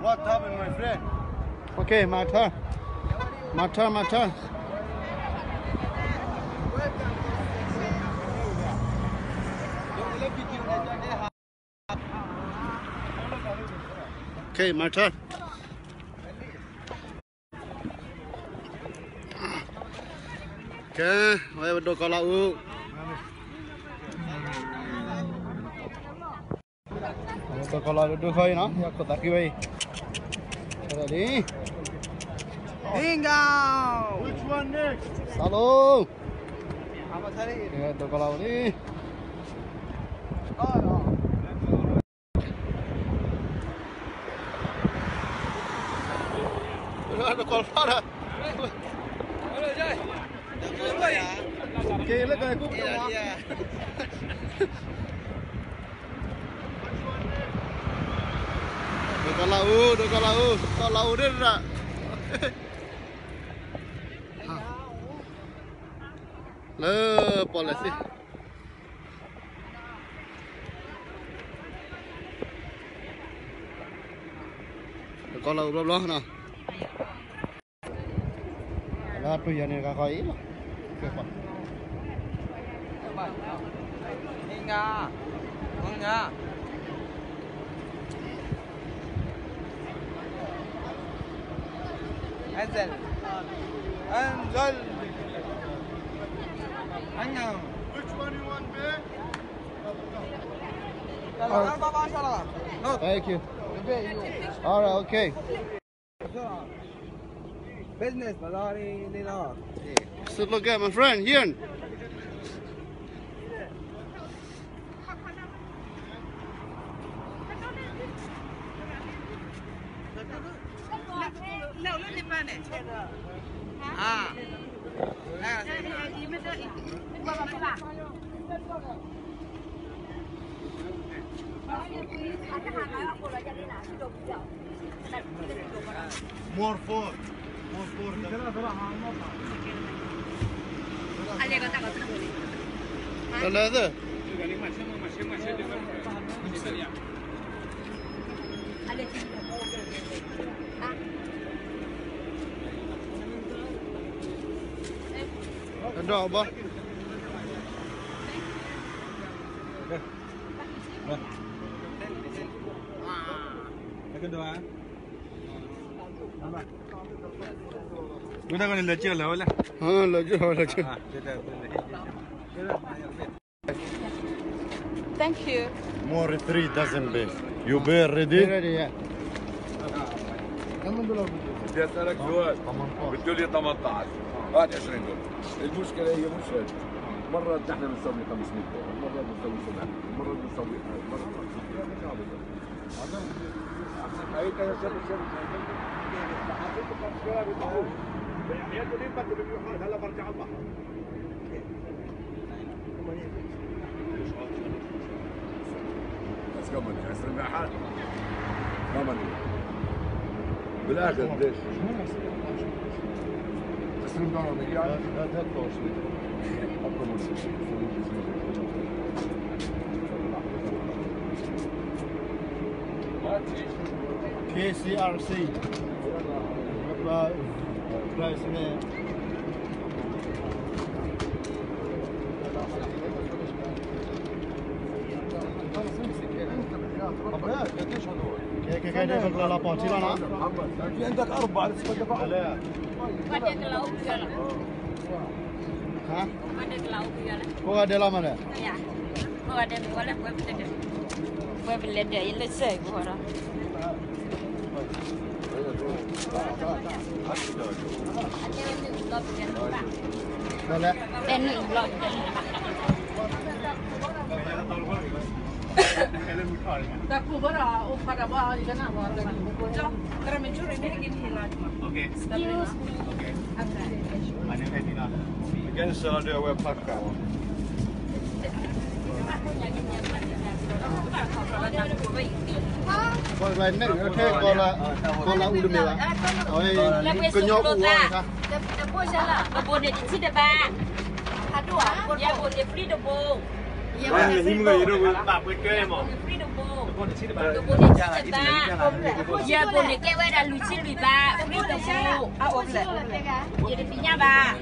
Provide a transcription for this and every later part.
What happened, my friend? Okay, my turn. My turn, my turn. Okay, my turn. Okay, where do call out? Do call out do khơi nó, có tắc cái rồi đi. Bingo! Which one next? Salo. How much are it? Yeah, do call out đi. Oh, no. Nó còn phát à? Kì lấy cái cúc đó. Được có lau đến ra. Lơ, bỏ lại xí. Được có lau đó nào. Là bây giờ này có ý mà. Bingo! Bingo! انزل انزل انزل Which one you want, babe? Thank you. All right, okay. Business, madari nila. So look at my friend here. No, no te pane. Ah. More food. ثلاثة. Ada apa? Kedua. Kita kan leceh lah, lah. हाँ leceh. Thank you. More 3 dozen beef. You bear ready? Ready ya. بدي اسالك سؤال بتقول لي 18 هات 20 دولار المشكله هي مش هيك مره نحن بنسوي 500 دولار مره بنسوي 700 مره بنسوي مره هي كانت هلا برجع البحر بس كمان اسلم يا حاج كمان بالاخر ليش؟ اسلم دورة مليار لا تطلع KCRC. Price में. كيف كده بقول بانتي لنا في عندك 4 لسه دفع عليها ها Ada kelau dia lah. kau ada lama dah Ya. Kau ada boleh buat belajar. Buat belajar ini saya buat. boleh Ini blog. Takut bara och pada bara i den här vardagen. Ja, när de kör in i hela. okey Excuse me. okey Okay. mana Katina again so ada web pakai Còn lại này thế còn là udah mewah. Oi, kenyok uang kah? Depo salah. Depo dia di sini ba. Aduh, ya boleh free depo. Ya boleh free depo. tak boleh ke mo Free depo. giờ bố này kêu là lùi xin lùi ba biết đâu sao ốm lại giờ đi nhà bà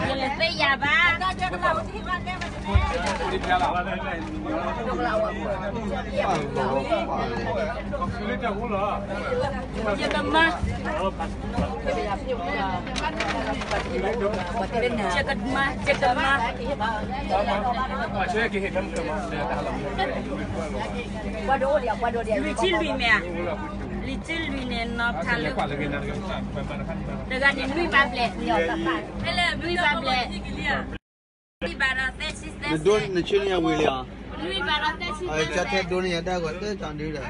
giờ lên bây giờ ba giờ cầm mà cakap mah waduh dia licin lui mea licin lui ne nop thalu dengan lui pable lui pable lui barate system Don licin ya William. lui barate system Ai cakap don ya dah kau tu cantik dah.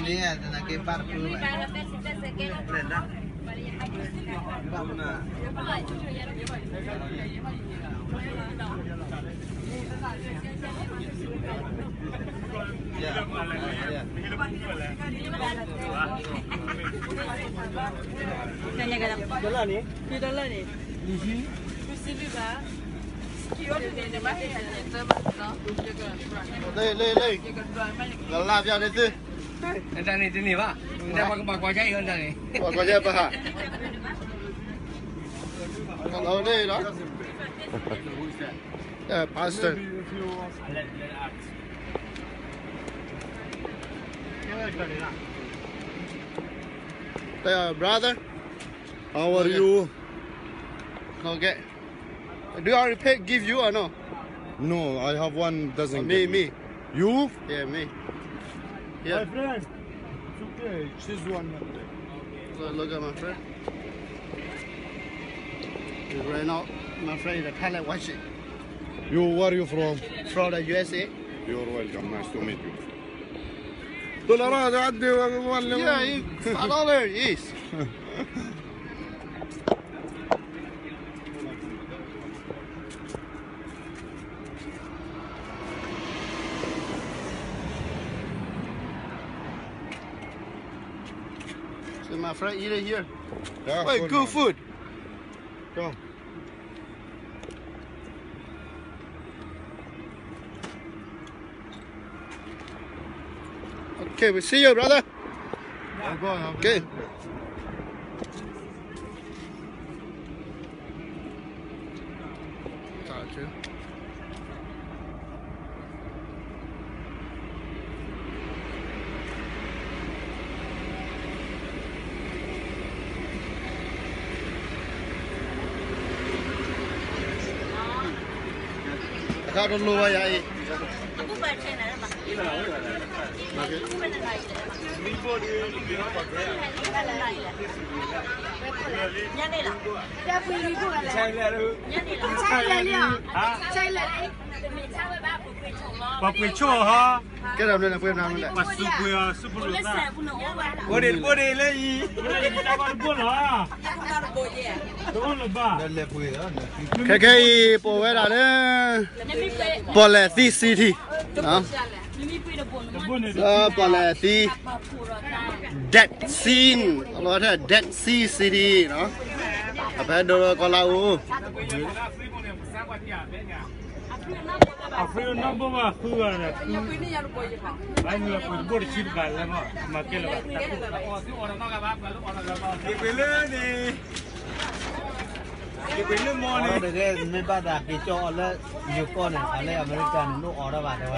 Ini ada nak kepar tu. lui barate system sekali Dollar ni? $2 ni. Lisi? Lisi ba? Lei. Lalap yang itu. Entah ni sini pak. Entah pakai kuah jahit entah ni. Kau je apa? Kalau ni lah. Pastor. Brother, How are you? okay. Do I give you or no? No, I have one doesn't Me, get me. You? Yeah, me. Yeah. friend. It's okay. Choose one. So look at my friend. He ran out. My friend is a Thailand watching You, where are you from? from the USA. You're welcome. Nice to meet you. دولارات عدي ولا yeah, $5 yes. So my friend eat it here. Yeah, Wait, good food. Come. Okay, we see you, brother. Okay. Gotcha. Kau dulu ayah. aku baca nak apa nhá đây là ra quy đi của là nhá đây là chai là liệu chai là đấy mình chai với ba của quy chồng lo Bà quỳ chua hả? Cái đầu này là quên nào này. Bà su quỳ à, su bù lụt à? Bố đi lấy gì? Bữa nay người ta còn buồn hả? Đúng rồi bà. Lep quê đó. cái bộ cái nào đấy bộ lệ city đó bộ lệ dead scene nó là dead sea city đó ở bên đó có lâu Afrika nó bố mà khư à nè. Anh người quỳ bố để chìm cả lên mà kia là Cái quê lớn đi. Cái quê lớn mò này. Được cái mấy ba đã bị cho là nhiều con này, ở đây American nó ở đó bà đâu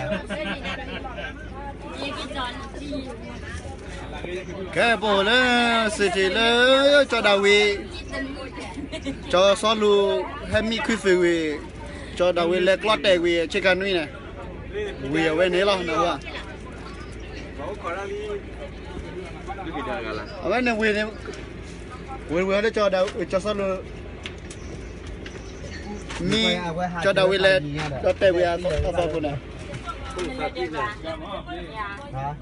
cái bộ là city là cho đầu vị cho số lu hay mi quy phê cho đầu vị là clot đề vị chỉ cần nuôi này vị ở bên này lo nữa à ở bên này vị này vị để cho đầu cho số lu mi cho đầu vị là cho đề vị ở bao nhiêu này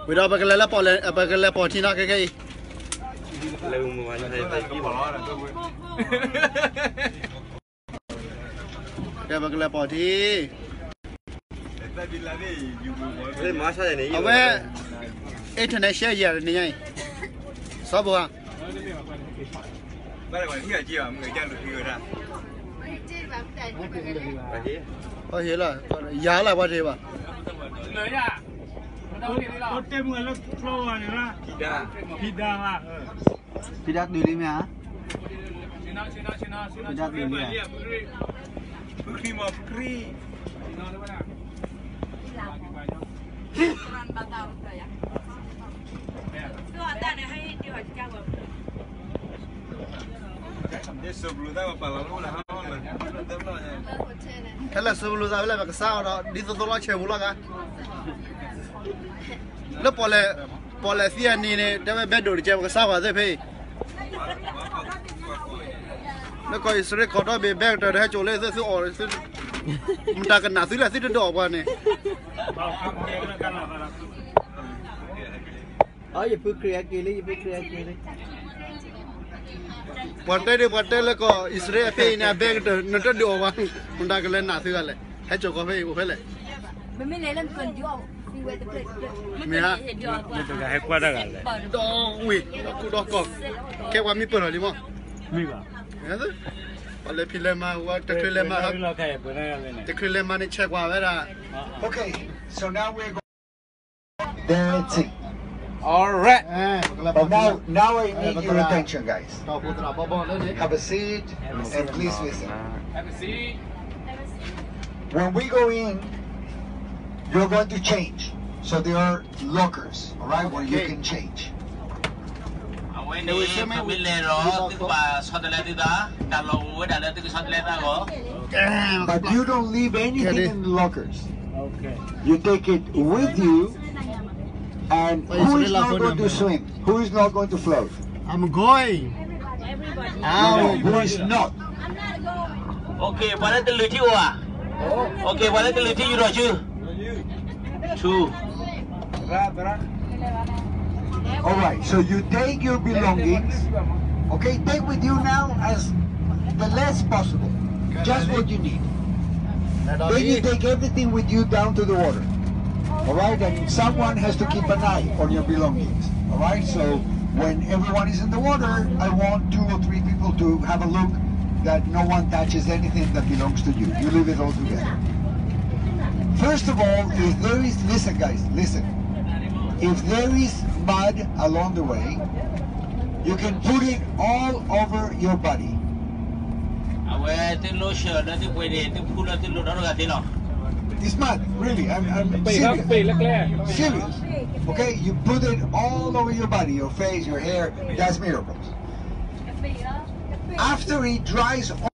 vì đó bây giờ là bỏ lên bây giờ là bỏ thì nó cái Lưu mà như thế phải cái bỏ rồi. cái bây giờ là bỏ thì Thế mà sao này? ở bên internet share gì này nhỉ sao bộ à Bây giờ còn hiện chưa người dân được người ra. hiểu là giá là bao nhiêu bà? Có tem người nó flow này là pida ha. Pida đi đi mẹ hả? Pida đi đi à? Thế là sưu ra với lại cái sao đó đi tôi lo chơi bù lo cả. Lớp bỏ lệ phiền này để mà bé đồ đi chơi cái sao vậy thế nó coi sự có đó bé bé rồi hay chỗ lên sẽ ở mình ta cần nạp thứ là thứ đồ qua này.อย่าพึ่งเคลียร์กี่เลยอย่าพึ่งเคลียร์กี่เลย วันเต้แล้วก็อิสราเอลเนี่ยแบกนั่นจะดูว่ามันได้กันเลยหนาซื้อกันเลยให้โจก็ไปกูไปเลยไม่เลยเล่นเกินยุ่งมีฮะ นี่ตัวให้กว่าได้กันเลย ดอกอุ้ยกูดอกก็แค่ว่ามีเปิดหรือมั้ง มีป่ะ เนี่ยสิอะไรพิเลมาว่าจะคือเลมาครับ เราแค่เปิดได้กันเลย จะคือเลมานี่เช็คว่าไว้ละ Okay, so now we're going. That's it. Alright. But now I need your attention, guys. Have a seat and please listen. Have a seat. When we go in, you're going to change. So there are lockers, all right, where you can change. But you don't leave anything in the lockers. Okay. You take it with you. And who is not going to swim? Who is not going to float? I'm going. No, who is not? Okay, what are the little one? Okay, what are the little you know you? Two. All right, so you take your belongings. Okay, take with you now as the less possible. Just what you need. Then you take everything with you down to the water. All right, and someone has to keep an eye on your belongings. All right, so when everyone is in the water, I want 2 or 3 people to have a look that no one touches anything that belongs to you. You leave it all together. First of all, if there is, listen guys, listen. If there is mud along the way, you can put it all over your body. It's mud, really. I'm serious. Serious. Okay, you put it all over your body, your face, your hair. That's miracles. After it dries off,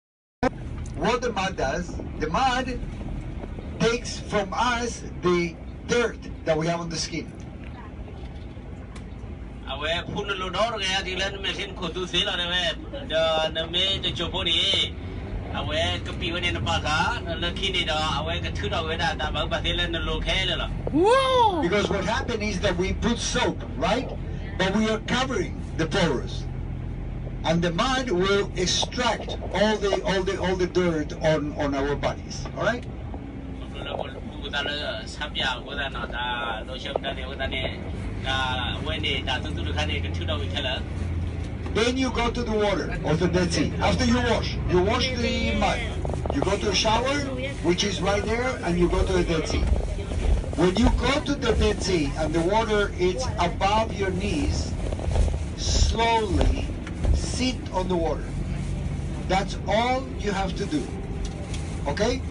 what the mud does, the mud takes from us the dirt that we have on the skin. Because what happened is that we put soap, right? But we are covering the pores, and the mud will extract all the dirt on our bodies. All right? Then you go to the water or the Dead Sea. After you wash the mud. You go to a shower, which is right there, and you go to the Dead Sea. When you go to the Dead Sea and the water is above your knees, slowly sit on the water. That's all you have to do. Okay?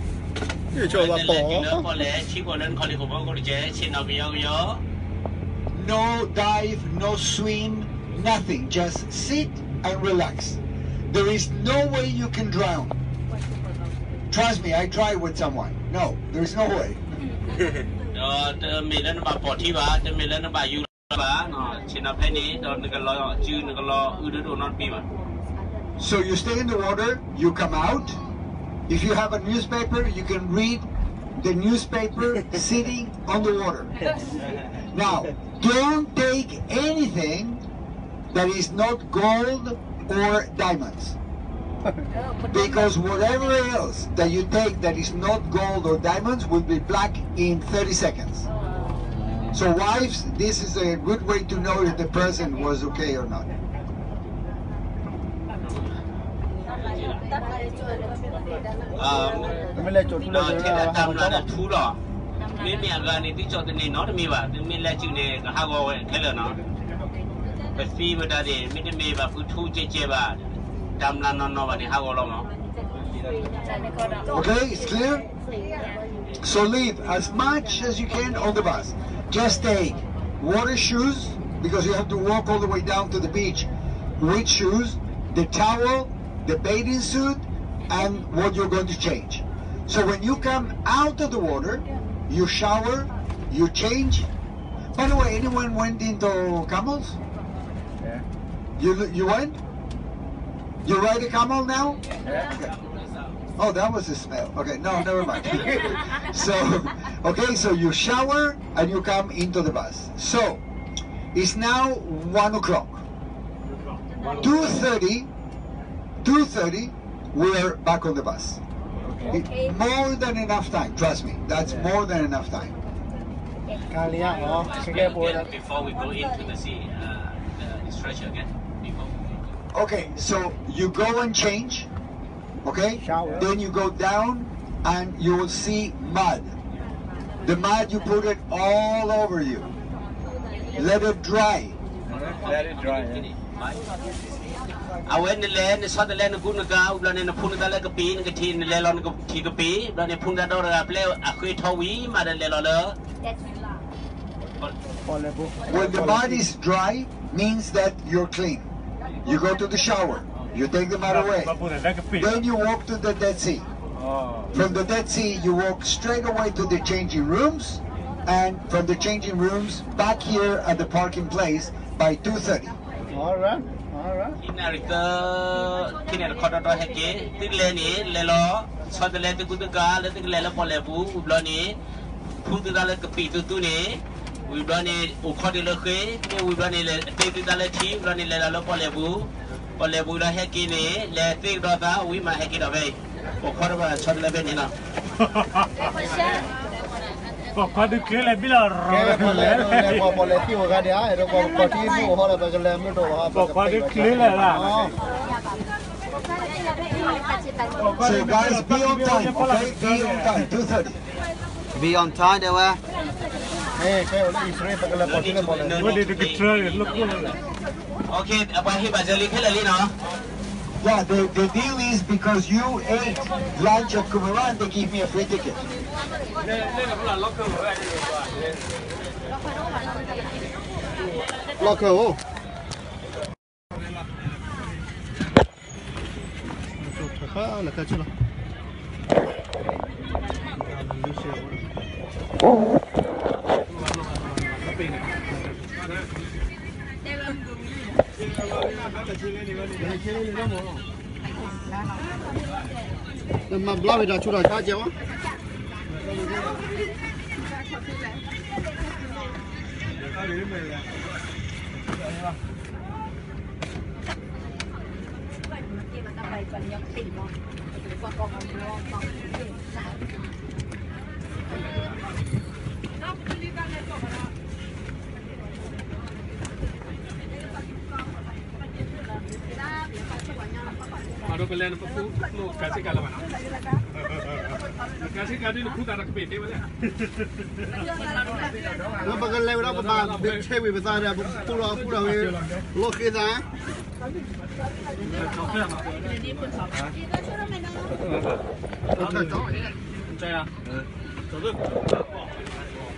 No dive, no swim, nothing. Just sit and relax. There is no way you can drown. Trust me, I tried with someone. No, there is no way. So you stay in the water, you come out. If you have a newspaper, you can read the newspaper sitting on the water. Now, don't take anything that is not gold or diamonds. Because whatever else that you take that is not gold or diamonds will be black in 30 seconds. So wives, this is a good way to know if the person was okay or not. ไม่เลยจดทุเรศ เทเลตามร้านทูหรอนี่เมียกันนี่ที่จอดนี่น้องมีบ้าที่มีเล่จูเนี่ยก็หาว่าแค่เลยเนาะเป็นฟีมาได้ดิไม่ได้มีแบบทูเจ๊บ้าตามร้านน้องบ้านนี่หาว่าเราเนาะ Okay, it's clear? So leave as much as you can on the bus. Just take water shoes, because you have to walk all the way down to the beach with shoes, the towel, the bathing suit, and what you're going to change. So when you come out of the water, you shower, you change. By the way, anyone went into camels? Yeah. You went? You ride a camel now? Yeah. Okay. Oh, that was the smell. Okay, no, never mind. So, okay, so you shower and you come into the bus. So, it's now 1 o'clock. 2:30, we're back on the bus. More than enough time, trust me. That's more than enough time. การเลี้ยงอ๋อแก้ปวด Before we go into the sea, the stretcher again. Okay, so you go and change. Okay? Shower. Then you go down and you will see mud. The mud, you put it all over you. Let it dry. Let it dry. เอาไว้ในแลนในซอสในแลนในกุนกาวแล้วในพุ่งได้แล้วก็ปีนก็ทีในแลนเราก็ทีก็ปีแล้วในพุ่งได้เราแล้วแล้วคุยทวีมาได้แล้วเลย When the mud is dry, means that you're clean. You go to the shower. You take the mud away. Then you walk to the Dead Sea. From the Dead Sea, you walk straight away to the changing rooms, and from the changing rooms back here at the parking place by 2:30. All right. ที่นาฬิกาที่เนี่ยเขาต้องให้เก๋ตึกเลนี่เลล้อซอสเลตึกกุตกาแล้วตึกเลแล้วพอเลบูอุบลนี่พุ่งตึกแล้วก็ปีตัวนี่อุบลนี่อุคอดีเลยคือนี่อุบลนี่เลยตึกแล้วทีอุบลนี่เลแล้วพอเลบูแล้วให้เก๋นี่เลตึกดอตาวิมาให้เก๋ดอกไปอุคอดีว่าซอสเลเป็นนี่นะ Kok kadu kele bila Kele boleh tiu kan dia, itu kau timu orang berkelam itu. Kok kadu kele lah. So guys, be on time, okay? Be on time, 2:30. Be on time, there were. Saya oleh isteri berkelam kau timu boleh. What did you try? Look. Okay, apa yang bajali kele ni no? Yeah, the deal is because you ate lunch at Kumaran, they give me a free ticket. Locker. Lah kacau lah. Mà bao giờ chú đã cha chéo á? Ada pilihan apa lu kasih kalau mana? Kasih kado ini bukan anak pete mana? Nó bagel leo đó bà chơi về ta ra pura lo kia ra. Chơi à?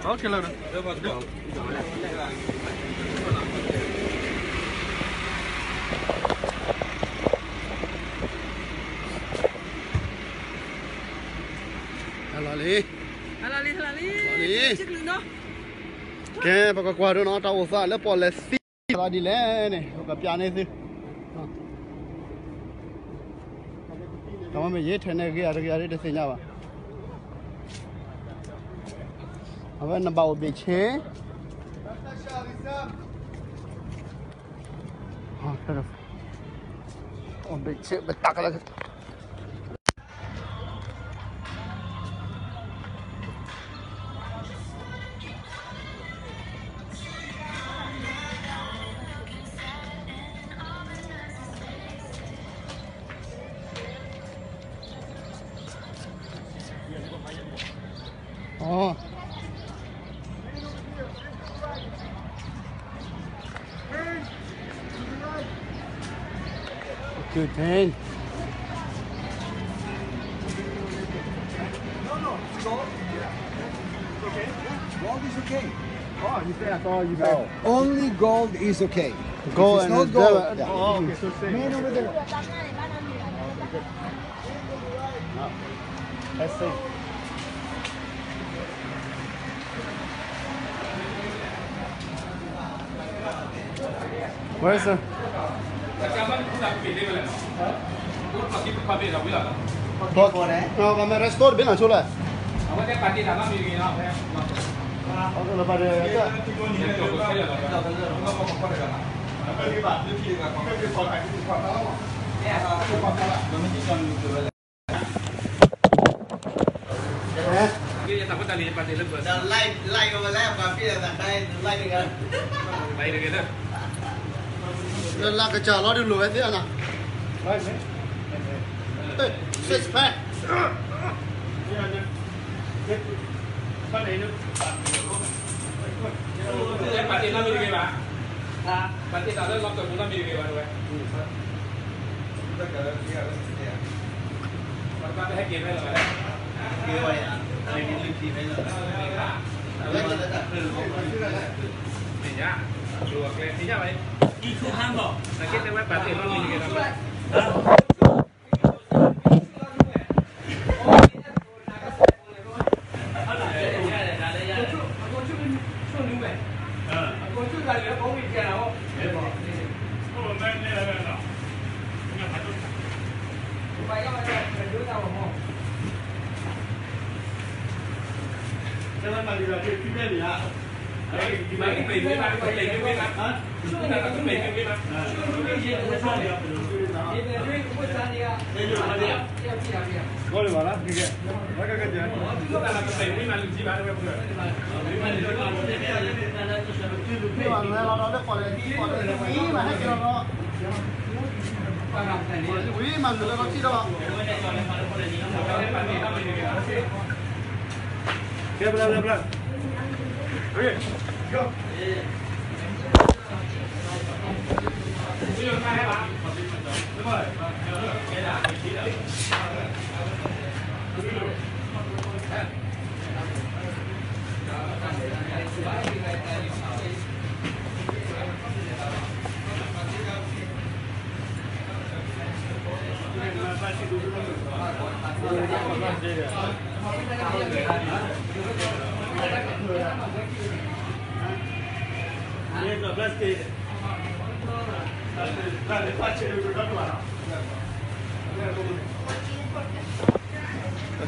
Ok rồi. Halali. Chiếc lưng đó. Cái bà qua đó nó trâu xa lớp bỏ lệ xí là đi lẽ này, gặp nhà này gì. Cảm ơn mình dễ thế này cái để xin nhau à. Ở bên nó bảo bị chế. Bị chế bị tắc là Oh. Good man. Gold is okay. Oh, you say I thought you bet. Only gold is okay. Gold If it's and not gold. silver. Oh, okay. So same. Man over there. Let's see. Where is it? No, ma me restore ben acho la. Kalau pada Like over there, but feel that like again. là cái chả lo được lùi thế nào? Six pack.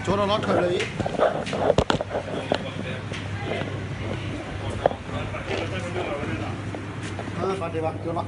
Chỗ nó thời đấy. Bạn để bạn cho bạn.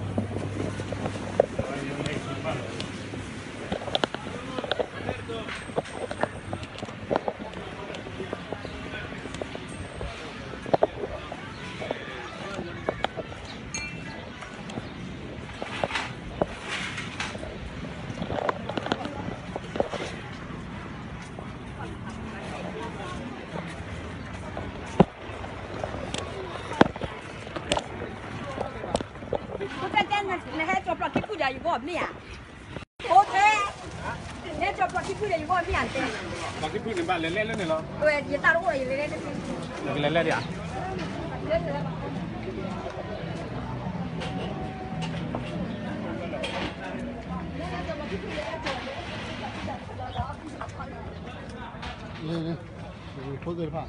Phút rồi phải.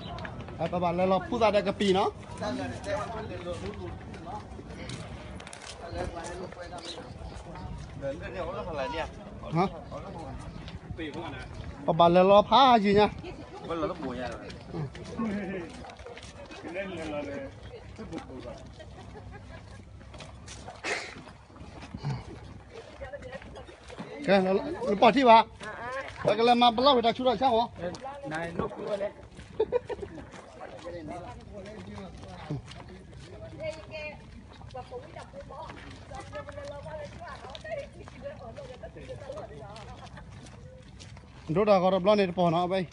Các bạn lên lo phút ra đây cái pì nó. Hả? Các bạn lên lo phá gì nha? Cái nó bỏ đi vào. Cái là mà bao giờ chú đã sao hả? Này nó cũng vậy. Đồ đã có đập lon này bỏ nó bay.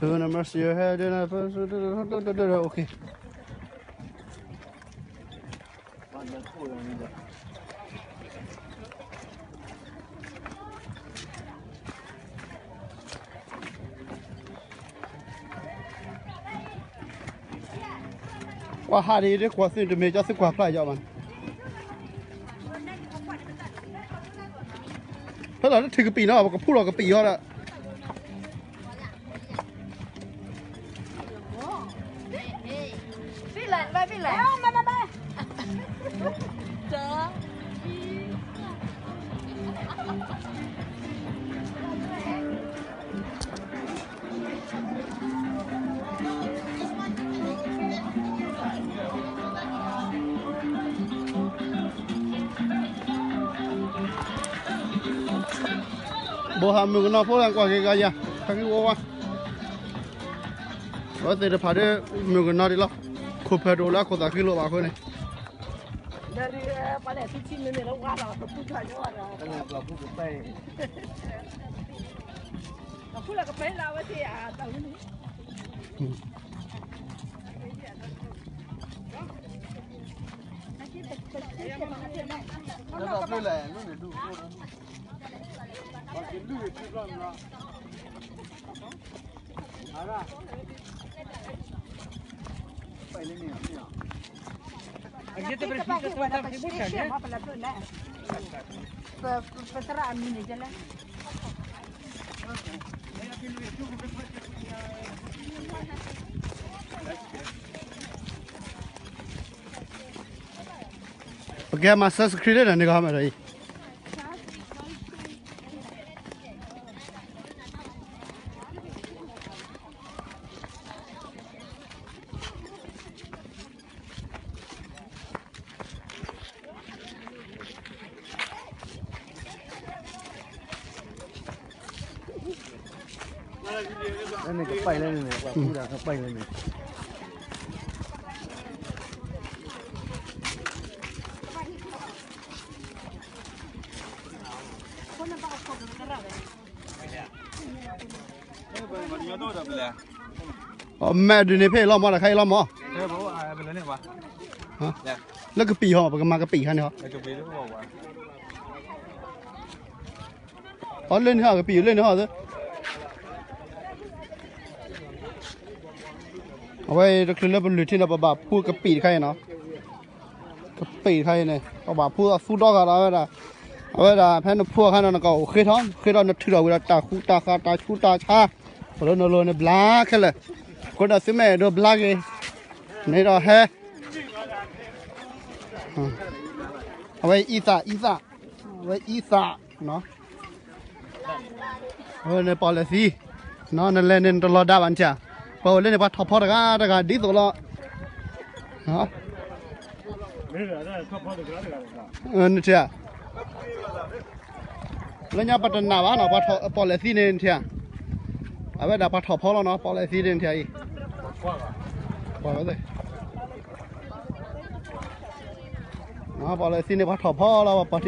Turn immerse your head in a okay. Qua hai đi đấy qua xin từ mình cho sức qua phải cho bạn. Thế là nó thì cái pì nó có phun vào cái pì đó. Phi lệnh bay phi lệnh. Ba. Chờ. Bộ hàm mình nó phô làm qua cái gì à? Cái ô à? Ở đây phải để mình nó đi lo. Khô phải đồ lá khô ta kilo bao nhiêu này? Dari pada cincin ini lo ada tu saja ada. Kalau aku kepai. Aku lah kepai lah wasi ah tahu ni. Nó đọc lên là nó để đủ cô đó. Còn cái lưỡi chứ còn là. Ara. Phải lên nè. Где-то пришли что там не будет, нет? Peteraan ini je lah. Okay, masa screen ni kau mana ni? Ini kepai lên này, quả phu đã kepai lên này. Mẹ đi này phải lo mà là khay lo mà. Thế bố ai bên này quá? Hả? Nó cái pì họ, mà cái pì hay nữa? Cái bì nó có quá. Ở lên họ cái pì lên họ thôi. Ở đây nó lên bên lưới trên là bà phu cái pì khay nó. Cái pì khay này, bà phu su đó cả đó là. Ở đây là phải nó phu khay nó có khế đó nó thử đầu là ta khu ta kha ta chu ta cha. Rồi nó luôn nó black cái này. Con đã xem mẹ đồ black cái này đó he. Ở đây isa nó. Ở đây policy nó lên nên lo đa bạn chả. Bảo lên bắt thọc phật ra đi rồi lo. Hả? Nó chưa? Lên nhà bắt nào á nó bắt policy nên chưa? À bây giờ bắt thọc phật nó policy nên chưa? Qua rồi. Nó policy nên bắt thọc phật là bắt